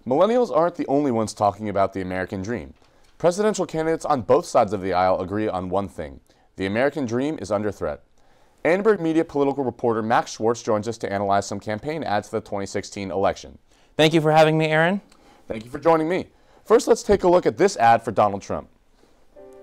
Millennials aren't the only ones talking about the American dream. Presidential candidates on both sides of the aisle agree on one thing: the American dream is under threat. Annenberg Media political reporter Max Schwartz joins us to analyze some campaign ads for the 2016 election. Thank you for having me, Aaron. Thank you for joining me. First, let's take a look at this ad for Donald Trump.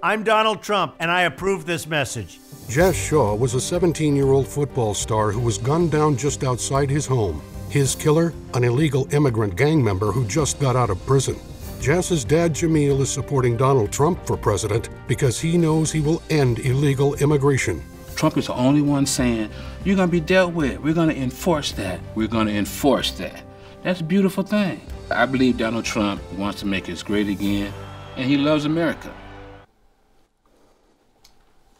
I'm Donald Trump, and I approve this message. Jess Shaw was a 17-year-old football star who was gunned down just outside his home. His killer, an illegal immigrant gang member who just got out of prison. Jess's dad, Jamil, is supporting Donald Trump for president because he knows he will end illegal immigration. Trump is the only one saying, you're going to be dealt with. We're going to enforce that. We're going to enforce that. That's a beautiful thing. I believe Donald Trump wants to make us great again, and he loves America.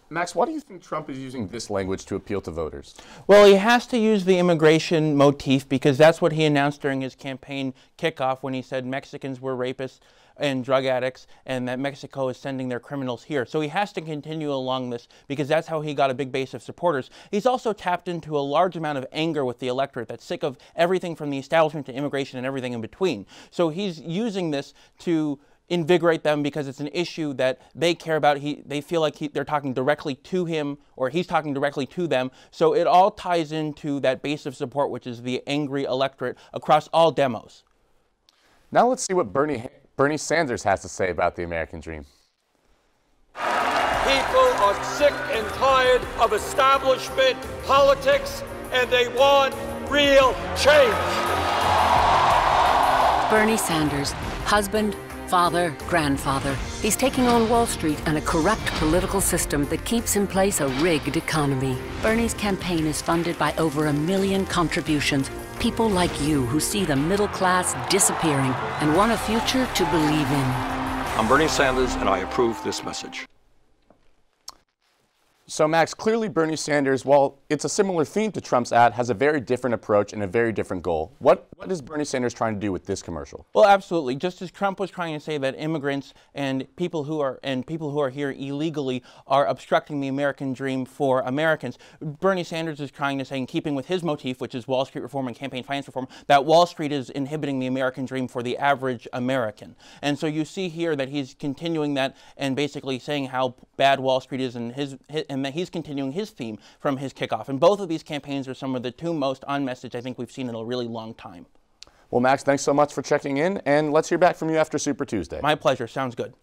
Max, why do you think Trump is using this language to appeal to voters? Well, he has to use the immigration motif because that's what he announced during his campaign kickoff when he said Mexicans were rapists and drug addicts and that Mexico is sending their criminals here. So he has to continue along this because that's how he got a big base of supporters. He's also tapped into a large amount of anger with the electorate that's sick of everything from the establishment to immigration and everything in between. So he's using this to invigorate them because it's an issue that they care about. They feel like they're talking directly to him, or he's talking directly to them. So it all ties into that base of support, which is the angry electorate across all demos. Now let's see what Bernie Sanders has to say about the American dream. People are sick and tired of establishment politics, and they want real change. Bernie Sanders, husband, father, grandfather. He's taking on Wall Street and a corrupt political system that keeps in place a rigged economy. Bernie's campaign is funded by over 1 million contributions. People like you who see the middle class disappearing and want a future to believe in. I'm Bernie Sanders, and I approve this message. So Max, clearly Bernie Sanders, while it's a similar theme to Trump's ad, has a very different approach and a very different goal. What is Bernie Sanders trying to do with this commercial? Well, absolutely. Just as Trump was trying to say that immigrants and people who are here illegally are obstructing the American dream for Americans, Bernie Sanders is trying to say, in keeping with his motif, which is Wall Street reform and campaign finance reform, that Wall Street is inhibiting the American dream for the average American. And so you see here that he's continuing that and basically saying how bad Wall Street is and that he's continuing his theme from his kickoff. And both of these campaigns are some of the two most on message I think we've seen in a really long time. Well, Max, thanks so much for checking in, and let's hear back from you after Super Tuesday. My pleasure. Sounds good.